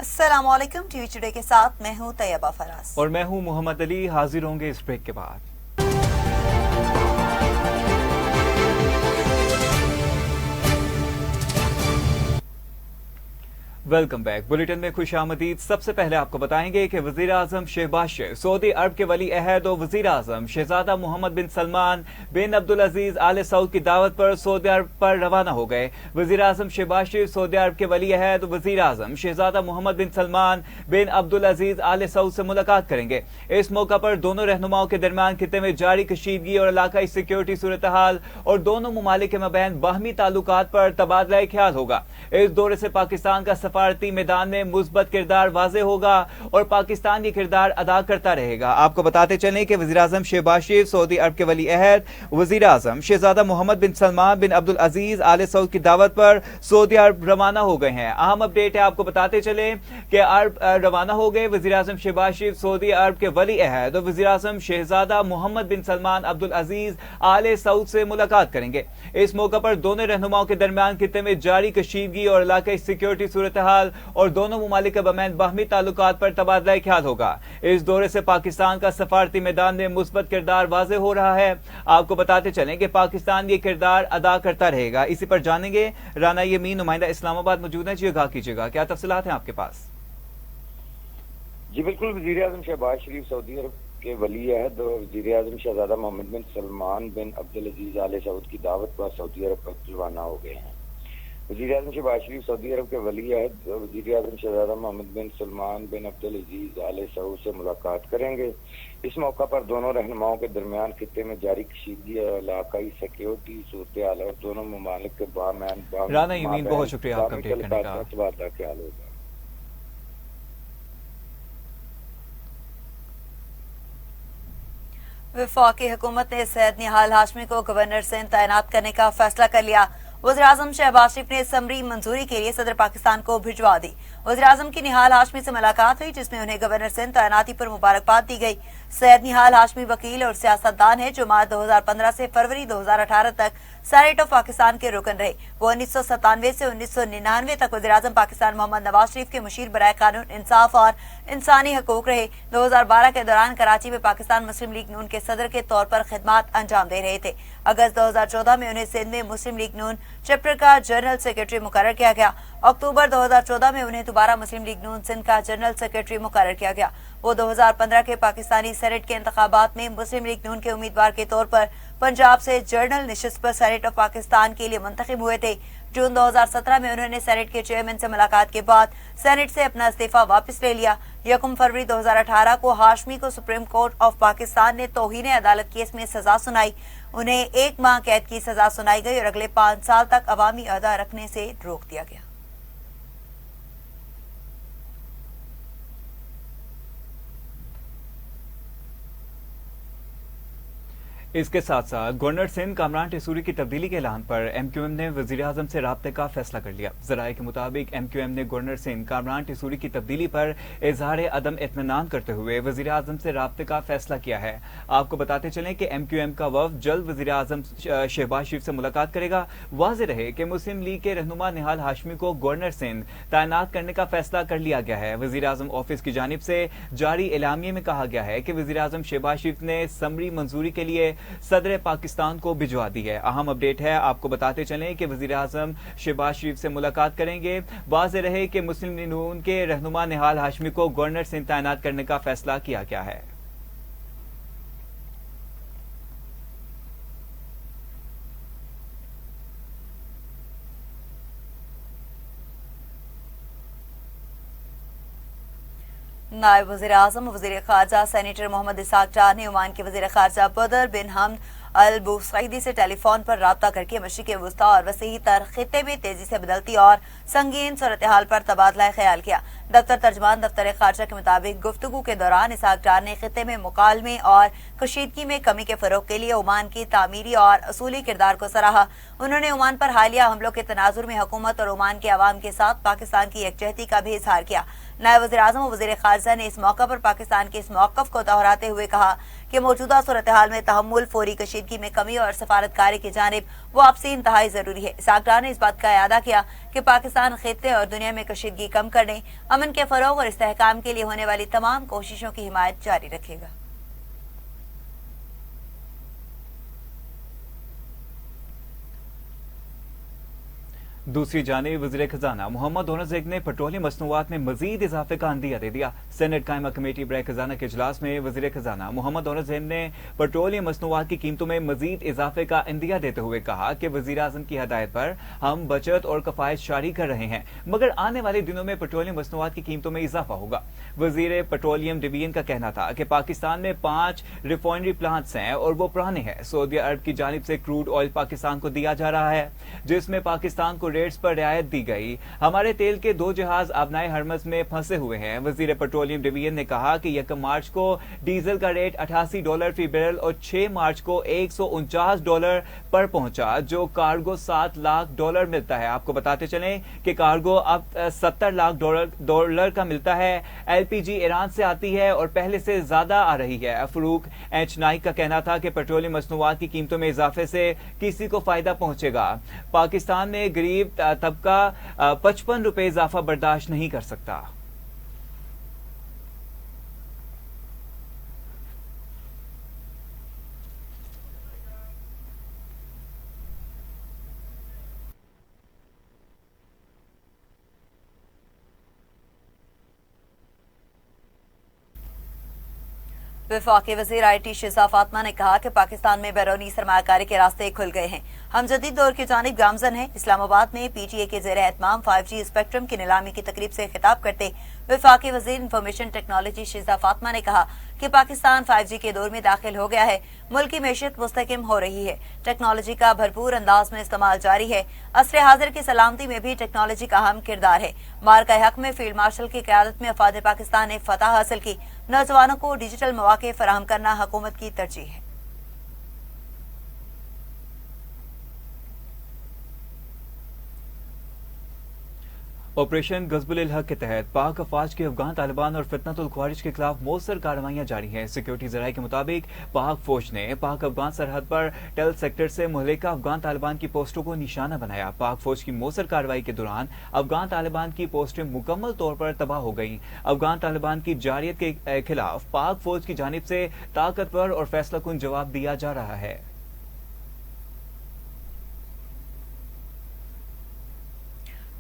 अस्सलाम वालेकुम। TV today के साथ मैं हूं तैयबा फराज और मैं हूं मोहम्मद अली। हाजिर होंगे इस ब्रेक के बाद। Welcome back. बुलेटिन में खुश आमदीद। सबसे पहले आपको बताएंगे कि वजीर आजम शहबाज शरीफ सऊदी अरब के वली अहद और वजीर आजम शहजादा मोहम्मद बिन सलमान बिन अब्दुल अजीज आले सऊद की दावत पर सऊदी अरब पर रवाना हो गए। वजीर आजम शहबाज शरीफ सऊदी अरब के वली अहद वजीर आजम शहजादा मोहम्मद बिन सलमान बिन अब्दुल अजीज आले सऊद से मुलाकात करेंगे। इस मौका पर दोनों रहनुमाओं के दरमियान खिते में जारी कशीदगी और इलाकाई सिक्योरिटी सूरत हाल और दोनों ममालिक के मबैन बाहमी ताल्लुकात पर तबादला ख्याल होगा। इस दौरे से पाकिस्तान का सफारती मैदान में मुस्बत किरदार वाजे होगा और पाकिस्तान ये किरदार अदा करता रहेगा। आपको बताते चलें कि वज़ीर आज़म शहबाज शरीफ सऊदी अरब के वली अहद वज़ीर आज़म शहजादा मोहम्मद बिन सलमान बिन अब्दुल अजीज आले सऊद की दावत पर सऊदी अरब रवाना हो गए हैं। अहम अपडेट है, आपको बताते चले कि अरब रवाना हो गए। वज़ीर आज़म शहबाज शरीफ सऊदी अरब के वली अहद और वज़ीर आज़म शहजादा मोहम्मद बिन सलमान अब्दुल अजीज आले सऊद से मुलाकात करेंगे। इस मौका पर दोनों रहनुमाओं के दरमियान खिते में जारी कशीदगी और इलाकाई सिक्योरिटी सूरत हाल और दोनों ममालिक के बमैन बाहमी ताल्लुकात पर तबादला ख्याल होगा। इस दौरे से पाकिस्तान का सफारती मैदान में मुस्बत किरदार वाजे हो रहा है। आपको बताते चलें कि पाकिस्तान ये किरदार अदा करता रहेगा। इसी पर जानेंगे राना यमीन नुमाइंदा इस्लामाबाद मौजूद है। जी आगाह कीजिएगा, क्या तफसीलात हैं आपके पास? जी बिल्कुल, वज़ीर आज़म शहबाज शरीफ सऊदी अरब के वली अहद और वज़ीर आज़म शहजादा मोहम्मद बिन सलमान बिन अब्दुल अजीज आले सऊद की दावत पर सऊदी अरब पर रवाना हो गए हैं। वज़ीर आज़म शहबाज शरीफ सऊदी अरब के वली अहद और वज़ीर आज़म शहजादा मोहम्मद बिन सलमान बिन अब्दुल अजीज आले सऊद से मुलाकात करेंगे। इस मौका पर दोनों रहनुमाओं के दरमियान खिते में जारी कशीदगी और इलाकाई सिक्योरिटी सूरत हाल और दोनों ममालिक के बामैन राना यमीन, बहुत शुक्रिया आपका अपडेट करने का। तबादला ख्याल होगा। वफाकी हुकूमत ने सैयद निहाल हाशमी को गवर्नर सिंध तैनात करने का फैसला कर लिया। वज़ीर आज़म शहबाज शरीफ ने समरी मंजूरी के लिए सदर पाकिस्तान को भिजवा दी। वज़ीर आज़म की निहाल हाशमी से मुलाकात हुई, जिसमें उन्हें गवर्नर सिंध तैनाती पर मुबारकबाद दी गई। सैयद निहाल हाशमी वकील और सियासतदान है जो मार्च 2015 से फरवरी 2018 तक सेनेट ऑफ पाकिस्तान के रुकन रहे। वो 1997 से 1999 तक वज़ीर आज़म पाकिस्तान मोहम्मद नवाज शरीफ के मुशीर बराए कानून, इंसाफ और इंसानी हकूक रहे। 2012 के दौरान कराची में पाकिस्तान मुस्लिम लीग नून के सदर के तौर पर खिदमात अंजाम दे रहे थे। अगस्त 2014 में उन्हें सिंध में मुस्लिम लीग नून चैप्टर का जनरल सेक्रेटरी मुकर्रर किया गया। अक्टूबर 2014 में उन्हें दोबारा मुस्लिम लीग नून सिंध का जनरल सेक्रेटरी मुकर्रर किया गया। वो 2015 के पाकिस्तानी सेनेट के इंतखाबात में मुस्लिम लीग नून के उम्मीदवार के तौर पर पंजाब से जनरल निशिस्त पर सेनेट ऑफ पाकिस्तान के लिए मुंतखब हुए थे। जून 2017 में उन्होंने सेनेट के चेयरमैन से मुलाकात के बाद सेनेट से अपना इस्तीफा वापस ले लिया। 1 फरवरी 2018 को हाशमी को सुप्रीम कोर्ट ऑफ पाकिस्तान ने तौहीन अदालत केस में सजा सुनाई। उन्हें 1 माह कैद की सजा सुनाई गई और अगले 5 साल तक अवामी अहदा रखने से रोक दिया गया। इसके साथ साथ गवर्नर सिंध कामरान टेसूरी की तब्दीली के ऐलान पर एमक्यूएम ने वजीर आजम से राब्ते का फैसला कर लिया। जराये के मुताबिक एमक्यूएम ने गवर्नर सिंध कामरान टेसूरी की तब्दीली पर इजहार अदम इत्मीनान करते हुए वजीर आजम से राब्ते का फैसला किया है। आपको बताते चलें कि एमक्यूएम का वफ्द जल्द वजीर आजम शहबाज शरीफ से मुलाकात करेगा। वाज़ेह रहे कि मुस्लिम लीग के रहनुमा निहाल हाशमी को गवर्नर सिंध तैनात करने का फैसला कर लिया गया है। वजीर आजम ऑफिस की जानिब से जारी एलामिये में कहा गया है कि वजीर आजम शहबाज शरीफ ने समरी मंजूरी के लिए सदर पाकिस्तान को भिजवा दी है। अहम अपडेट है, आपको बताते चलें कि वजीर आजम शहबाज शरीफ से मुलाकात करेंगे। वाज़ेह रहे कि मुस्लिम लीग नून के रहनुमा निहाल हाशमी को गवर्नर सिंध तैनात करने का फैसला किया गया है। नायब वज़ीर आज़म वज़ीर ख़ारजा सेनेटर मोहम्मद इसाक डार ने ओमान के वज़ीर ख़ारजा बदर बिन हमद अल बुसैदी से टेलीफोन पर राब्ता करके मशरिक़ वुस्ता और वसीह तर खित्ते में तेजी से बदलती और संगीन सूरत हाल पर तबादला ख्याल किया। दफ्तर तर्जमान दफ्तर ख़ारजा के मुताबिक गुफ्तगू के दौरान इसाक डार ने खित्ते में मुकालमे और कशीदगी में कमी के फरोग के लिए ओमान की तामीरी और असूली किरदार को सराहा। उन्होंने ओमान पर हालिया हमलों के तनाजुर में हुकूमत और ओमान के अवाम के साथ पाकिस्तान की यकजहती का भी इजहार किया। نائب وزیر اعظم و وزیر خارجہ نے اس موقع پر پاکستان کے اس موقف کو دہراتے ہوئے کہا کہ موجودہ صورتحال میں تحمل، فوری کشیدگی میں کمی اور سفارتکاری کی جانب واپسی انتہائی ضروری ہے۔ اسحاق ڈار نے اس بات کا اعادہ کیا کہ پاکستان خطے اور دنیا میں کشیدگی کم کرنے، امن کے فروغ اور استحکام کے لیے ہونے والی تمام کوششوں کی حمایت جاری رکھے گا۔ دوسری جانب وزیر خزانہ محمد اونظ نے پیٹرولیم مصنوعات میں مزید اضافے کا عندیہ دے دیا۔ سینٹ قائمہ کمیٹی برائے خزانہ کے اجلاس میں وزیر خزانہ محمد اونظ نے پیٹرولیم مصنوعات کی قیمتوں میں مزید اضافے کا عندیہ دیتے ہوئے کہا کہ وزیر اعظم کی ہدایت پر ہم بچت اور کفایت جاری کر رہے ہیں، مگر آنے والے دنوں میں پیٹرولیم مصنوعات کی قیمتوں میں اضافہ ہوگا۔ وزیر پیٹرولیم ڈویژن کا کہنا تھا کہ پاکستان میں 5 ریفائنری پلانٹس ہیں اور وہ پرانے ہیں۔ سعودی عرب کی جانب سے کروڈ آئل پاکستان کو دیا جا رہا ہے، جس میں پاکستان کو ریٹس پر رعایت دی گئی۔ ہمارے تیل کے 2 جہاز آبنائے ہرمز میں پھنسے ہوئے ہیں۔ وزیر پیٹرولیم ڈویژن نے کہا کہ 1 مارچ کو ڈیزل کا ریٹ $88 فی بیرل اور 6 مارچ کو $149 پر پہنچا، جو کارگو $7 لاکھ ملتا ہے۔ آپ کو بتاتے چلیں کہ کارگو اب $70 لاکھ کا ملتا ہے۔ ایل پی جی ایران سے آتی ہے اور پہلے سے زیادہ آ رہی ہے۔ فروخ ایچ نائک کا کہنا تھا کہ پیٹرولیم مصنوعات کی قیمتوں میں اضافے سے کسی کو فائدہ پہنچے گا۔ پاکستان میں غریب طبقہ $55 اضافہ برداشت نہیں کر سکتا۔ وفاقی وزیر آئی ٹی شیزا فاطمہ نے کہا کہ پاکستان میں بیرونی سرمایہ کاری کے راستے کھل گئے ہیں، ہم جدید دور کی جانب گامزن ہیں۔ اسلام آباد میں پی ٹی اے کے زیر اہتمام 5G اسپیکٹرم کی نیلامی کی تقریب سے خطاب کرتے وفاقی وزیر انفارمیشن ٹیکنالوجی شیزا فاطمہ نے کہا کہ پاکستان 5G کے دور میں داخل ہو گیا ہے، ملک کی معیشت مستحکم ہو رہی ہے، ٹیکنالوجی کا بھرپور انداز میں استعمال جاری ہے۔ عصر حاضر کی سلامتی میں بھی ٹیکنالوجی کا اہم کردار ہے۔ مارکہ حق میں فیلڈ مارشل کی قیادت میں افواج پاکستان نے فتح حاصل کی۔ نوجوانوں کو ڈیجیٹل مواقع فراہم کرنا حکومت کی ترجیح ہے۔ آپریشن غضب الحق کے تحت پاک افواج کے افغان طالبان اور فتنۃ الخوارج کے خلاف مؤثر کارروائیاں جاری ہیں۔ سیکیورٹی ذرائع کے مطابق پاک فوج نے پاک افغان سرحد پر ٹیل سیکٹر سے مہلکہ افغان طالبان کی پوسٹوں کو نشانہ بنایا۔ پاک فوج کی مؤثر کارروائی کے دوران افغان طالبان کی پوسٹیں مکمل طور پر تباہ ہو گئیں۔ افغان طالبان کی جارحیت کے خلاف پاک فوج کی جانب سے طاقتور اور فیصلہ کن جواب دیا جا رہا ہے۔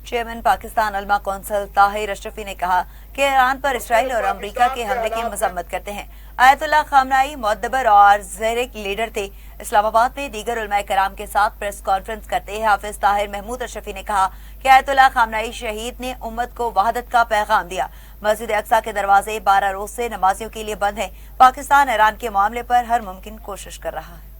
چیئرمین پاکستان علماء کونسل طاہر اشرفی نے کہا کہ ایران پر اسرائیل اور امریکہ کے حملے کی مذمت کرتے ہیں۔ آیت اللہ خامنہئی معتبر اور زیرک لیڈر تھے۔ اسلام آباد میں دیگر علماء کرام کے ساتھ پریس کانفرنس کرتے حافظ طاہر محمود اشرفی نے کہا کہ آیت اللہ خامنہئی شہید نے امت کو وحدت کا پیغام دیا۔ مسجد اقصی کے دروازے 12 روز سے نمازیوں کے لیے بند ہیں۔ پاکستان ایران کے معاملے پر ہر ممکن کوشش کر رہا ہے۔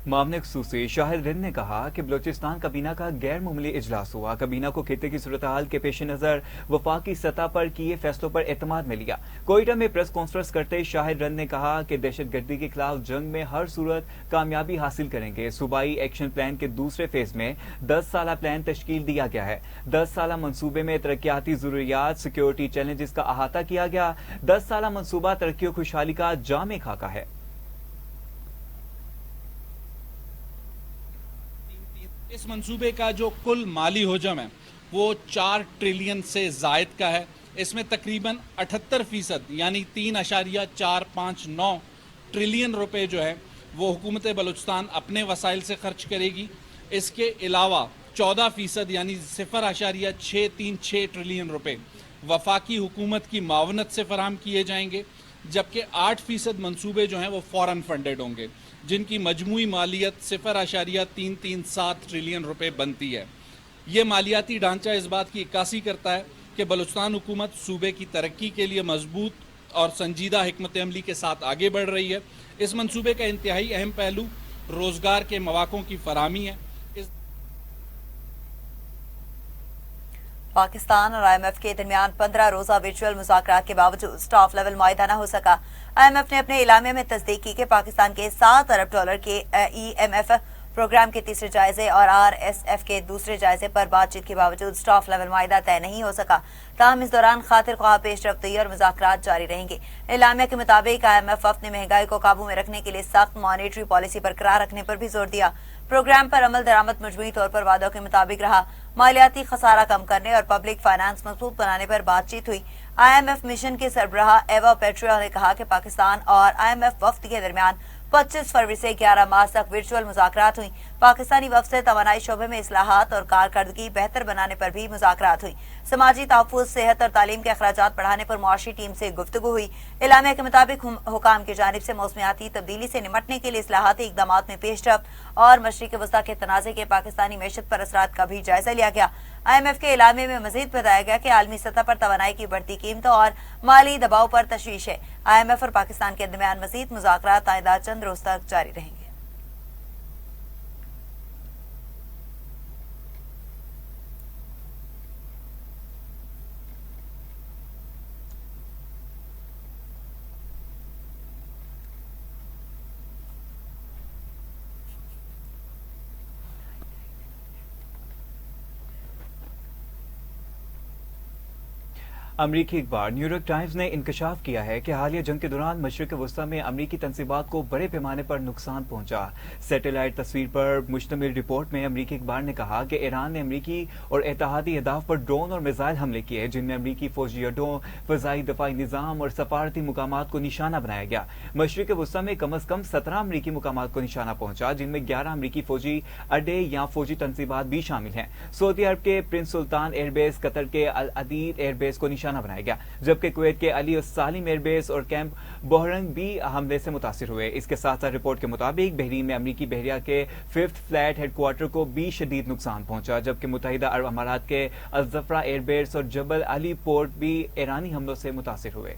معاون خصوصی شاہد رند نے کہا کہ بلوچستان کابینہ کا غیر معمولی اجلاس ہوا۔ کابینہ کو خطے کی صورتحال کے پیش نظر وفاقی سطح پر کیے فیصلوں پر اعتماد میں لیا۔ کوئٹہ میں پریس کانفرنس کرتے شاہد رند نے کہا کہ دہشت گردی کے خلاف جنگ میں ہر صورت کامیابی حاصل کریں گے۔ صوبائی ایکشن پلان کے دوسرے فیز میں 10 سالہ پلان تشکیل دیا گیا ہے۔ 10 سالہ منصوبے میں ترقیاتی ضروریات، سیکیورٹی چیلنجز کا احاطہ کیا گیا۔ 10 سالہ منصوبہ ترقی و خوشحالی کا جامع خاکہ ہے۔ اس منصوبے کا جو کل مالی حجم ہے وہ 4 ٹریلین سے زائد کا ہے۔ اس میں تقریباً 78% یعنی 3.459 ٹریلین روپے جو ہے وہ حکومت بلوچستان اپنے وسائل سے خرچ کرے گی۔ اس کے علاوہ 14% یعنی 0.636 ٹریلین روپے وفاقی حکومت کی معاونت سے فراہم کیے جائیں گے، جبکہ 8% منصوبے جو ہیں وہ فوراً فنڈڈ ہوں گے، جن کی مجموعی مالیت 0.337 ٹریلین روپے بنتی ہے۔ یہ مالیاتی ڈھانچہ اس بات کی عکاسی کرتا ہے کہ بلوچستان حکومت صوبے کی ترقی کے لیے مضبوط اور سنجیدہ حکمت عملی کے ساتھ آگے بڑھ رہی ہے۔ اس منصوبے کا انتہائی اہم پہلو روزگار کے مواقعوں کی فراہمی ہے۔ پاکستان اور آئی ایم ایف کے درمیان 15 روزہ ورچوئل مذاکرات کے باوجود سٹاف لیول معاہدہ نہ ہو سکا۔ آئی ایم ایف نے اپنے اعلامیہ میں تصدیق کی کہ پاکستان کے $7 ارب کے ای ایم ایف प्रोग्राम के तीसरे जायजे और RSF के दूसरे जायजे पर बातचीत के बावजूद स्टाफ लेवल माहिदा तय नहीं हो सका। ताहम इस दौरान खातिर ख्वाह पेशरफ्ती और मुज़ाकरात जारी रहेंगे। एलामिया के मुताबिक IMF वफ्द ने महंगाई को काबू में रखने के लिए सख्त मॉनेटरी पॉलिसी बरकरार रखने पर भी जोर दिया। प्रोग्राम पर अमल दरामद मजमूई तौर पर वादों के मुताबिक रहा। मालियाती खसारा कम करने और पब्लिक फाइनेंस मजबूत बनाने पर बातचीत हुई। IMF मिशन के सरबराह एवा पेट्रिया ने कहा कि पाकिस्तान और IMF वफ्द के दरमियान 25 फरवरी से 11 मार्च तक वर्चुअल मुज़ाकरात हुई। पाकिस्तानी वफ्द से तवानाई शोबे में इस्लाहात और कारकर्दगी बेहतर बनाने पर भी मुज़ाकरात हुई। समाजी तहफ़्फ़ुज़, सेहत और तालीम के अखराजात बढ़ाने पर मुआशी टीम से गुफ्तगू हुई। एलामिया के मुताबिक हुकाम की जानिब से मौसमियाती तब्दीली से निमटने के लिए इस्लाहाती इक़दामात में पेशरफ्त और मशरिक़ वस्ता के तनाज़े के पाकिस्तानी मैशत पर असरात का भी जायजा लिया गया। IMF के एलामे में मजीद बताया गया कि आलमी सतह पर तवानाई की बढ़ती कीमतों और माली दबाव पर तशवीश है। IMF और पाकिस्तान के दरमियान मजीद मुज़ाकरात आइंदा चंद रोज तक जारी रहेंगे। अमरीकी अखबार न्यूयॉर्क टाइम्स ने इंकशाफ किया है कि हालिया जंग के दौरान मशरिक़ वस्ता में अमरीकी तंसीबात को बड़े पैमाने पर नुकसान पहुंचा। सैटेलाइट तस्वीर पर मुश्तमिल रिपोर्ट में अमरीकी अखबार ने कहा कि ईरान ने अमरीकी और इत्तेहादी अहदाफ पर ड्रोन और मिसाइल हमले किए, जिनमें अमरीकी फौजी अड्डों, फजाई दफाई निज़ाम और सफारती मुकामात को निशाना बनाया गया। मशरिक़ वस्ता में कम अज कम 17 अमरीकी मुकामात को निशाना पहुंचा, जिनमें 11 अमरीकी फौजी अड्डे या फौजी तंसीबात भी शामिल हैं। सऊदी अरब के प्रिंस सुल्तान एयरबेस, कतर के अल अदीद एयरबेस को निशाना बनाया गया, जबकि कुवैत के अली सालिम एयरबेस और कैंप बोहरंग भी हमले से मुतासिर हुए। इसके साथ साथ रिपोर्ट के मुताबिक बहरीन में अमरीकी बहरिया के 5th फ्लैट हेडक्वार्टर को भी शदीद नुकसान पहुंचा, जबकि मुत्तहिदा अरब अमारात के अल ज़फ़रा एयरबेस और जबल अली पोर्ट भी ईरानी हमलों से मुतासिर हुए।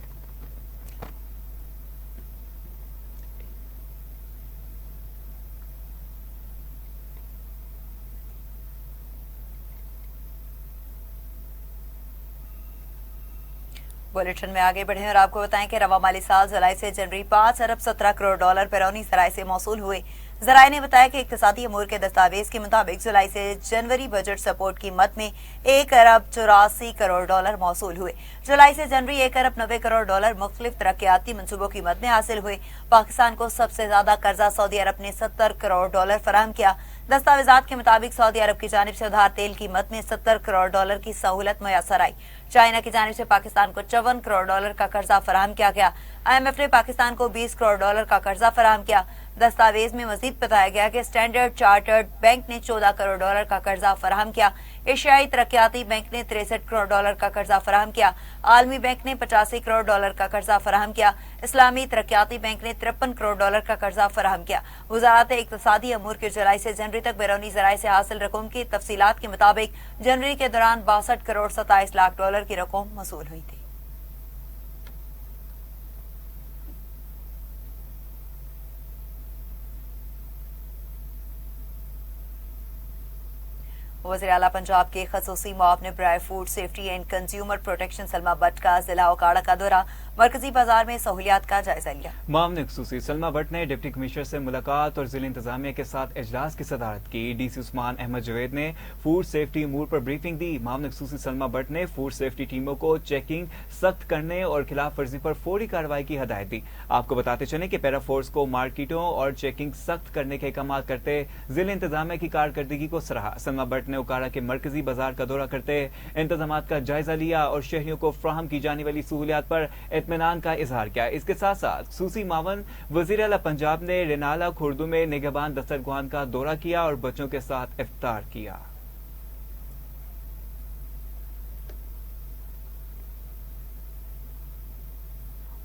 बुलेटिन में आगे बढ़े और आपको बताएं कि रवा माली साल जुलाई से जनवरी 5 अरब 17 करोड़ डॉलर बैरूनी ज़राए से मौसूल हुए। ज़राए ने बताया कि इक्तिसादी अमूर के दस्तावेज के मुताबिक जुलाई से जनवरी बजट सपोर्ट कीमत में 1 अरब 84 करोड़ डॉलर मौसूल हुए। जुलाई से जनवरी 1 अरब 90 करोड़ डॉलर मुख्तलिफ तरक्याती मनसूबों की मद में हासिल हुए। पाकिस्तान को सबसे ज्यादा कर्जा सऊदी अरब ने 70 करोड़ डॉलर फराहम किया। दस्तावेजात के मुताबिक सऊदी अरब की जानिब से उधार तेल की मद में 70 करोड़ डॉलर की सहूलत मैसर आई। चाइना की जानिब से पाकिस्तान को 54 करोड़ डॉलर का कर्जा फराहम किया गया। IMF ने पाकिस्तान को 20 करोड़ डॉलर का कर्जा फराहम किया। दस्तावेज में मजीद बताया गया कि स्टैंडर्ड चार्टर्ड बैंक ने 14 करोड़ डॉलर का कर्जा फराहम किया। एशियाई तरक्याती बैंक ने 63 करोड़ डॉलर का कर्जा फराहम किया। आलमी बैंक ने 85 करोड़ डॉलर का कर्जा फराहम किया। इस्लामी तरक्याती बैंक ने 53 करोड़ डॉलर का कर्जा फराहम किया। वजारत इक्तिसादी अमूर के जुलाई से जनवरी तक बैरूनी ज़राए से हासिल रकम की तफसीलात के मुताबिक जनवरी के दौरान 62 करोड़ 27 लाख डॉलर की रकम वसूल हुई थी। वज़ीर आला पंजाब के खसूसी मुआवने बराए food safety and consumer protection Salma Bhatt का जिला ओकाड़ा का दौरा, मरकजी बाजार में सहूलियात का जायजा लिया। मुआवने खसूसी सलमा भट्ट ने डिप्टी कमिश्नर से मुलाकात और जिला इंतजामिया के साथ इजलास की सदारत की। DC उस्मान अहमद जवेद ने फूड सेफ्टी अमूर पर ब्रीफिंग दी। मुआवने खसूसी सलमा भट्ट ने फूड सेफ्टी टीमों को चेकिंग सख्त करने और खिलाफ वर्जी पर फौरी कार्रवाई की हदायत दी। आपको बताते चले कि पैरा फोर्स को मार्केटों और चेकिंग सख्त करने के अहकाम करते जिला इंतजामिया की कारकर्दगी को सराहा। सलमा भट्ट ने ओकाड़ा के मरकजी बाजार का दौरा करते इंतजामात का जायजा लिया और शहरियों को फ्राहम की जाने वाली सहूलियात पर इत्मीनान का इजहार किया। इसके साथ साथ खसूसी मावन वज़ीर आला पंजाब ने रेनाला खुर्दू में निगहबान दस्तरखान का दौरा किया और बच्चों के साथ इफ्तार किया।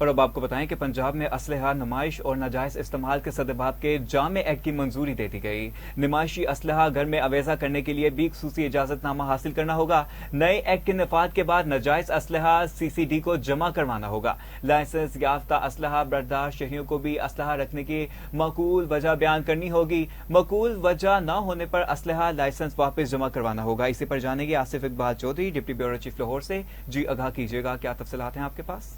और अब आपको बताएं कि पंजाब में असलहा, नुमाइश और नाजायज इस्तेमाल के सदबाब के जामे एक्ट की मंजूरी दे दी गई। नुमाइशी असलहा घर में अवेजा करने के लिए भी खुसूसी इजाजतनामा हासिल करना होगा। नए एक्ट के नफाद के बाद नाजायज असलहा CCD को जमा करवाना होगा। लाइसेंस याफ्ता असलहा बरदार शहरियों को भी असलहा रखने की मकूल वजह बयान करनी होगी। मकूल वजह न होने पर असलहा लाइसेंस वापस जमा करवाना होगा। इसी पर जानेंगे Asif Iqbal Chaudhry, deputy bureau chief Lahore से। जी आगाह कीजिएगा, क्या तफसीलात हैं आपके पास?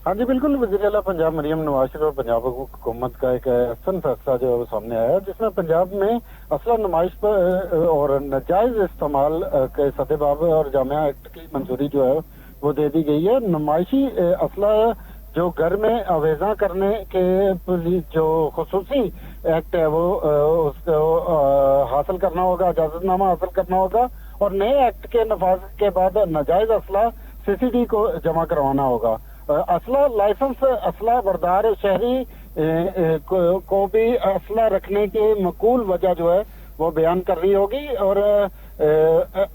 हाँ जी बिल्कुल, वज़ीर आला पंजाब मरियम नवाज शरीफ और पंजाब हुकूमत का एक अहसन फैसला जो है वो सामने आया है, जिसमें पंजाब में असला नुमाइश पर और नाजायज इस्तेमाल के सदेबाब और जामिया एक्ट की मंजूरी जो है वो दे दी गई है। नुमाइशी असला जो घर में अवेजा करने के जो खुसूसी एक्ट है वो उसको हासिल करना होगा, इजाजतनामा हासिल करना होगा, और नए एक्ट के नफाज के बाद नाजायज असला CCD को जमा करवाना होगा। असला लाइसेंस असला बरदार शहरी को भी असला रखने की मकूल वजह जो है वो बयान कर रही होगी। और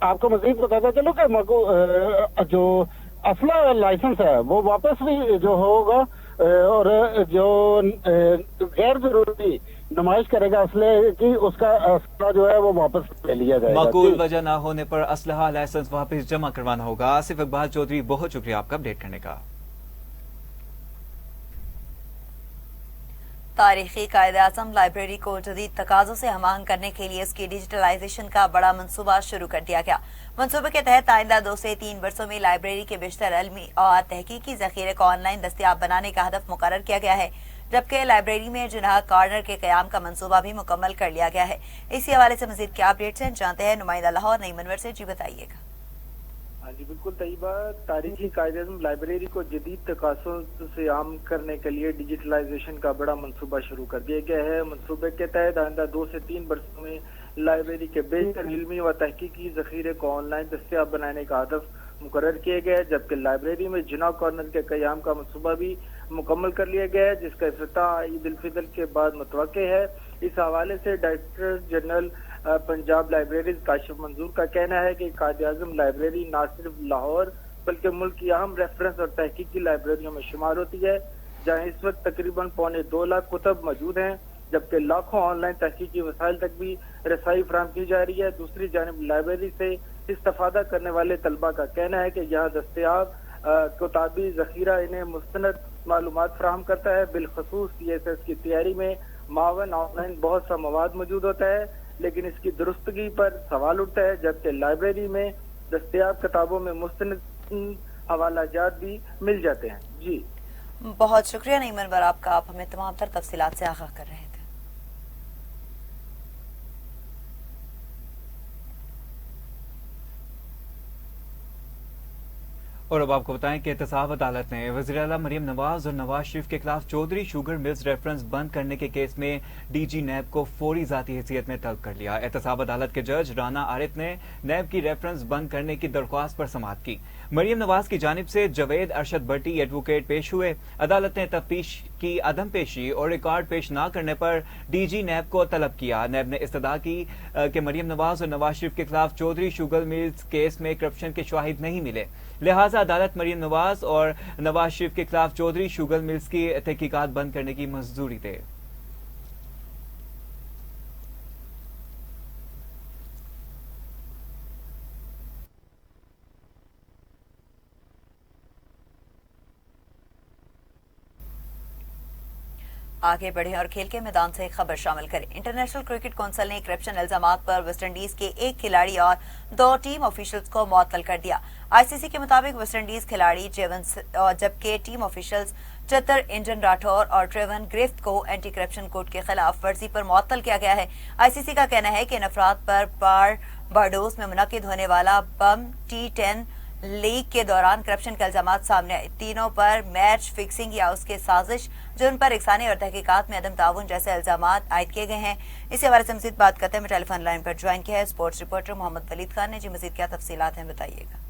आपको मजीद बताता चलो कि जो असला लाइसेंस है वो वापस भी जो होगा, और जो गैर जरूरी नुमाइश करेगा असले की, उसका असला जो है वो वापस ले लिया जाएगा। मकूल वजह ना होने पर असलहा लाइसेंस वापस जमा करवाना होगा। आसिफ इकबाल चौधरी, बहुत शुक्रिया आपका अपडेट करने का। तारीखी कायदे-ए-आज़म लाइब्रेरी को जदीद तकाज़ों से हमाहंग करने के लिए उसकी डिजिटलाइजेशन का बड़ा मंसूबा शुरू कर दिया गया। मंसूबे के तहत आइंदा 2 से 3 वर्षों में लाइब्रेरी के बेशतर इल्मी और तहकीकी ज़ख़ीरे को ऑनलाइन दस्तियाब बनाने का हदफ मुकर्रर किया गया है, जबकि लाइब्रेरी में जिन्हा कॉर्नर के क़याम का मंसूबा भी मुकम्मल कर लिया गया है। इसी हवाले से मज़ीद क्या अपडेट्स हैं जानते हैं नुमाइंदा लाहौर नईम अनवर से। जी बताइएगा। हाँ जी बिल्कुल तैयबा, तारीखी कायदे-ए-आज़म लाइब्रेरी को जदीद तकाज़ों से आम करने के लिए डिजिटलाइजेशन का बड़ा मंसूबा शुरू कर दिया गया है। मंसूबे के तहत आइंदा 2 से 3 वर्षों में लाइब्रेरी के बेहतर इल्मी व तहकीकी ज़ख़ीरे को ऑनलाइन दस्तियाब बनाने का हदफ मुकर्रर किया गया है, जबकि लाइब्रेरी में जिना कॉर्नर के क़याम का मंसूबा भी मुकम्मल कर लिया गया है, जिसका इफ्तिताह ईद उल फितर के बाद मुतवक्के है। इस हवाले से director general Punjab libraries Kashif मंजूर का कहना है कि कायदे-ए-आज़म लाइब्रेरी न सिर्फ लाहौर बल्कि मुल्क की अहम रेफरेंस और तहकीकी लाइब्रेरियों में शुमार होती है, जहाँ इस वक्त तकरीबन 2.25 लाख कुतब मौजूद हैं, जबकि लाखों ऑनलाइन तहकीकी वसाइल तक भी रसाई फराहम की जा रही है। दूसरी जानिब लाइब्रेरी से इस्तेफादा करने वाले तलबा का कहना है कि यहाँ दस्तयाब किताबी ज़ख़ीरा इन्हें मुस्तनद मालूमात फराहम करता है। बिलखसूस CSS की तैयारी में मावन ऑनलाइन बहुत सा मवाद मौजूद होता है, लेकिन इसकी दुरुस्तगी पर सवाल उठता है, जबकि लाइब्रेरी में दस्तयाब किताबों में मुस्तनद हवाला जात भी मिल जाते हैं। जी बहुत शुक्रिया नईम अनवर आपका, आप हमें तमाम तर तफसीलात से आगाह कर रहे थे। और अब आपको बताएं कि एहतसाब अदालत ने वज़ीर आला मरियम नवाज और नवाज शरीफ के खिलाफ चौधरी शुगर मिल्स रेफरेंस बंद करने के केस में DG नैब को फौरी ज़ाती हैसियत में तलब कर लिया। एहतसाब अदालत के जज राना आरिफ ने नैब की रेफरेंस बंद करने की दरख्वास्त पर समाअत की। मरियम नवाज की जानिब से जावेद अरशद भट्टी एडवोकेट पेश हुए। अदालत ने तफ्तीश की अदम पेशी और रिकॉर्ड पेश न करने पर DG नैब को तलब किया। नैब ने इस्तदा की कि मरियम नवाज और नवाज शरीफ के खिलाफ चौधरी शुगर मिल्स केस में करप्शन के शाहिद नहीं मिले, लिहाजा अदालत मरियम नवाज और नवाज शरीफ के खिलाफ चौधरी शुगर मिल्स की तहकीकात बंद करने की मंजूरी दे। आगे बढ़े और खेल के मैदान से खबर शामिल करें। इंटरनेशनल क्रिकेट काउंसिल ने करप्शन इल्जामात पर वेस्टइंडीज के 1 खिलाड़ी और 2 टीम ऑफिशियल्स को मुअत्तल कर दिया। ICC के मुताबिक वेस्टइंडीज खिलाड़ी जबकि टीम ऑफिशियल्स चतर इंजन राठौर और ट्रेवन ग्रिफ्ट को एंटी करप्शन कोड के खिलाफ वर्जी पर मुअत्तल किया गया है। ICC का कहना है कि इन अफराद पर बारबाडोस में मुनक्किद होने वाला बम T10 लीग के दौरान करप्शन के इल्जामात सामने आए। तीनों पर मैच फिक्सिंग या उसके साजिश, जुर्म पर इकसानी और तहकीकात में अदम ताउन जैसे इल्जामात आयद किए गए हैं। इसी हवाले से मजीद बात करते हैं। टेलीफोन लाइन पर ज्वाइन किया है स्पोर्ट्स रिपोर्टर मोहम्मद वलीद खान ने। जी मजीद क्या तफसीलात हैं बताइएगा।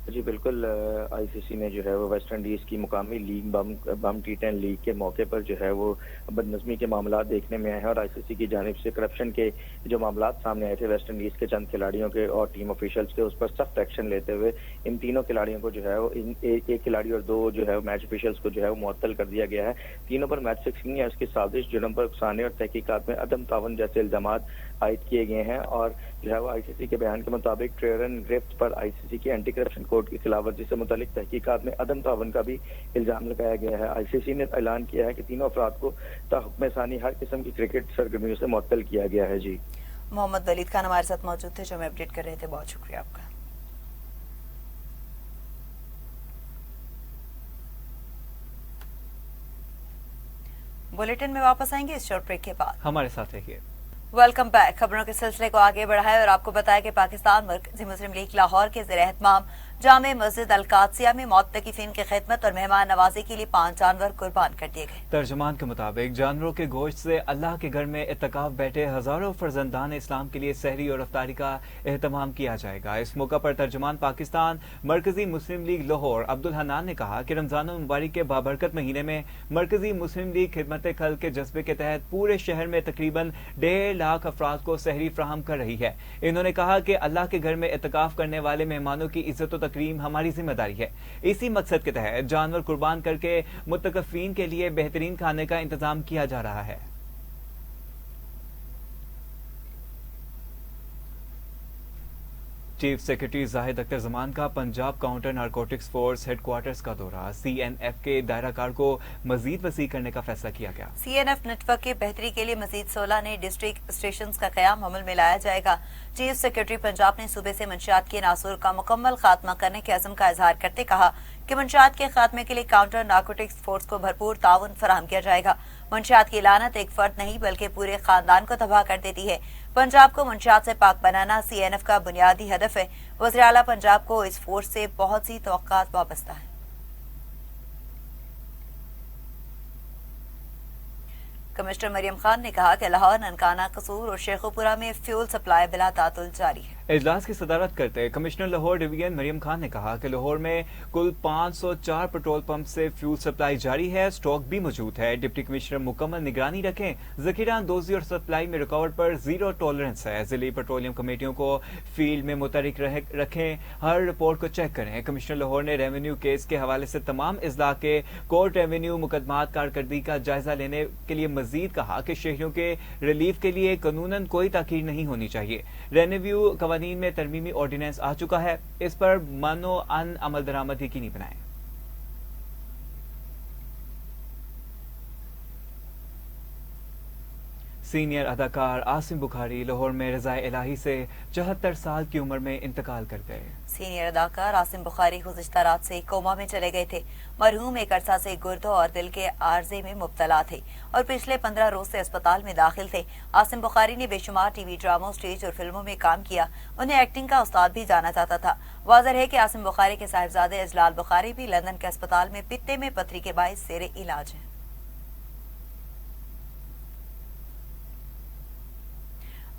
जी बिल्कुल, ICC ने जो है वो वेस्ट इंडीज की मुकामी लीग बम T10 लीग के मौके पर जो है वो बदनज़मी के मामला देखने में आए हैं, और ICC की जानिब से करप्शन के जो मामला सामने आए थे वेस्ट इंडीज के चंद खिलाड़ियों के और टीम ऑफिशियल्स के, उस पर सख्त एक्शन लेते हुए इन तीनों खिलाड़ियों को जो है वो एक खिलाड़ी और 2 जो है मैच ऑफिशियल्स को जो है वो मुअत्तल कर दिया गया है। तीनों पर मैच फिक्सिंग या उसकी साजिश, जुर्म पर उकसाने और तहकीकात में अदम तावन जैसे इल्जामात आयद किए गए हैं। और जो है वो ICC के बयान के मुताबिक ट्रेवन ग्रिफ्ट पर ICC की एंटी करप्शन कोड की खिलाफवर्जी से मुतालिक तहकीकात में अदम तावन का भी इल्जाम लगाया गया है। ICC ने ऐलान किया है कि तीनों अफराद को ताहुक्म सानी हर किस्म की क्रिकेट सरगर्मियों से मुअत्तल किया गया है। जी मोहम्मद वलीद खान हमारे साथ मौजूद थे जो हमें अपडेट कर रहे थे, बहुत शुक्रिया आपका। बुलेटिन में वापस आएंगे इस शॉर्ट ब्रेक के बाद। हमारे साथ रहिए। Welcome back. खबरों के सिलसिले को आगे बढ़ाए और आपको बताया कि पाकिस्तान मरकजी मुस्लिम लीग लाहौर के ज़ेर एहतमाम जामे मस्जिद अल कादसिया में मुत्तकिफीन की खिदमत और मेहमान नवाजी के लिए 5 जानवर कुर्बान कर दिए गए। तर्जुमान के मुताबिक जानवरों के गोश्त से अल्लाह के घर में इत्तकाफ बैठे हजारों फर्जंदान इस्लाम के लिए सहरी और अफ्तारी का एहतमाम किया जाएगा। इस मौका पर तर्जुमान पाकिस्तान मरकजी मुस्लिम लीग लाहौर अब्दुल हन्नान ने कहा कि रमजान मुबारक के बाबरकत महीने में मरकजी मुस्लिम लीग खिदमत खल्क के जज्बे के तहत पूरे शहर में तकरीबन 1.5 लाख अफराद को सहरी फ्राहम कर रही है। इन्होंने कहा कि अल्लाह के घर में इत्तकाफ करने वाले मेहमानों की इज्जत और तकरीम हमारी जिम्मेदारी है। इसी मकसद के तहत जानवर कुर्बान करके मुत्तकफीन के लिए बेहतरीन खाने का इंतजाम किया जा रहा है। चीफ सेक्रेटरी जाहिद अख्तर जमान का Punjab counter narcotics force headquarters का दौरा। CNF के दायराकार को मजीद वसी करने का फैसला किया गया। CNF नेटवर्क की बेहतरी के लिए मजीद 16 नए डिस्ट्रिक्ट स्टेशन का कयाम अमल में लाया जाएगा। चीफ सेक्रेटरी पंजाब ने सूबे से मंशियात के नासूर का मुकम्मल खात्मा करने के अज़म का इजहार करते कहा कि मंशियात के खात्मे के लिए काउंटर नारकोटिक्स फोर्स को भरपूर ताउन फराहम किया जाएगा। मंशियात की लानत एक फर्द नहीं बल्कि पूरे खानदान को तबाह कर देती है। पंजाब को मंशियात से पाक बनाना CNF का बुनियादी हदफ है। वज़ीर आला पंजाब को इस फोर्स से बहुत सी तवक्कात वाबस्ता है। कमिश्नर मरियम खान ने कहा कि लाहौर, ननकाना, कसूर और शेखुपुरा में फ्यूल सप्लाई बिला तातुल जारी है। इजलास की सदारत करते कमिश्नर लाहौर डिवीजन मरियम खान ने कहा कि लाहौर में कुल 504 पेट्रोल पंप से फ्यूल सप्लाई जारी है। स्टॉक भी मौजूद है। डिप्टी कमिश्नर मुकम्मल निगरानी रखें। जखीरा अंदोजी और सप्लाई में रुकावट पर जीरो टॉलरेंस है। जिले पेट्रोलियम कमेटियों को फील्ड में मुतहरिक रखें। हर रिपोर्ट को चेक करें। कमिश्नर लाहौर ने रेवेन्यू केस के हवाले से तमाम इजला के कोर्ट रेवेन्यू मुकदमात कारकर्दगी का जायजा लेने के लिए मजीद कहा कि शहरियों के रिलीफ के लिए कानूनन कोई ताखीर नहीं होनी चाहिए। रेवेन्यू कवानीन में तरमीमी ऑर्डिनेंस आ चुका है। इस पर मानो अन अमल दरामद यकीनी बनाएं। सीनियर अदाकार आसिम बुखारी लाहौर में रज़ाए इलाही से 74 साल की उम्र में इंतकाल कर गए। सीनियर अदाकार आसिम बुखारी गुज़िश्ता रात से कोमा में चले गए थे। मरहूम एक अरसा से गुर्दों और दिल के आर्जे में मुब्तला थे और पिछले 15 रोज से अस्पताल में दाखिल थे। आसिम बुखारी ने बेशुमार टीवी ड्रामों, स्टेज और फिल्मों में काम किया। उन्हें एक्टिंग का उस्ताद भी जाना जाता था। वाज़ेह है कि आसिम बुखारी के साहिबजादे अजलाल बुखारी भी लंदन के अस्पताल में पित्ते में पथरी के बाइस जेर इलाज हैं।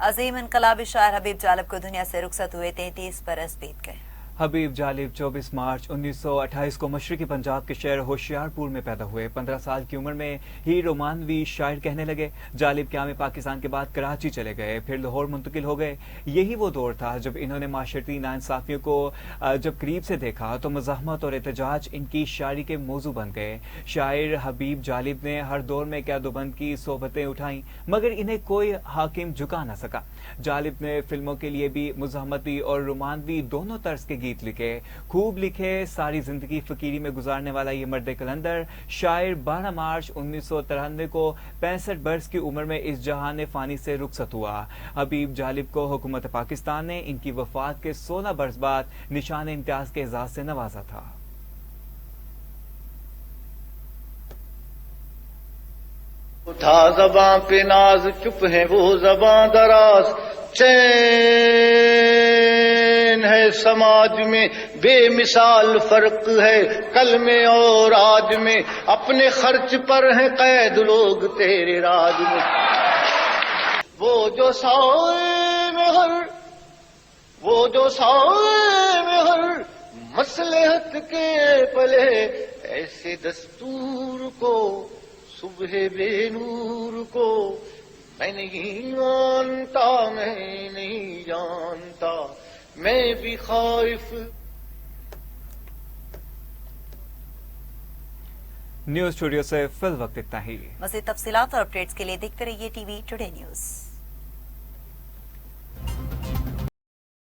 अजीम इनकलाबी शायर हबीब जालिब को दुनिया से रुखसत हुए 33 बरस बीत गए। हबीब जालिब 24 मार्च 1928 को मशरकी पंजाब के शहर होशियारपुर में पैदा हुए। 15 साल की उम्र में ही रोमानवी शायर कहने लगे। जालिब क्या में पाकिस्तान के बाद कराची चले गए, फिर लाहौर मुंतकिल हो गए। यही वो दौर था जब इन्होंने माशरती नाइंसाफियों को जब करीब से देखा तो मज़ाहमत और एहतजाज इनकी शायरी के मौजू बन गए। शायर हबीब जालिब ने हर दौर में क़यादतबंद की सोहबतें उठाई मगर इन्हें कोई हाकिम झुका न सका। जालिब ने फिल्मों के लिए भी मुज़ाहमती और रोमानवी दोनों तर्ज के गीत लिखे। खूब लिखे, सारी जिंदगी फकीरी में गुजारने वाला ये मर्द कलंदर शायर 12 मार्च 1993 को 65 बरस की उम्र में इस जहान फानी से रुखसत हुआ। हबीब जालिब को हुकूमत पाकिस्तान ने इनकी वफात के 16 बरस बाद निशान इम्तियाज के एजाज से नवाजा था। था ज़बां पे नाज, चुप है वो ज़बां दराज। चैन है समाज में, बेमिसाल फर्क है कल में और आज में। अपने खर्च पर है कैद लोग तेरे राज में। वो जो साए में हर मसलहत के पले, ऐसे दस्तूर को सुबह बेनूर को मैं नहीं जानता, मैं भी खाइफ। न्यूज स्टूडियो से फिल वक्त इतना ही। मज़ीद तफसीलात और अपडेट्स के लिए देखते रहिए टीवी टुडे न्यूज।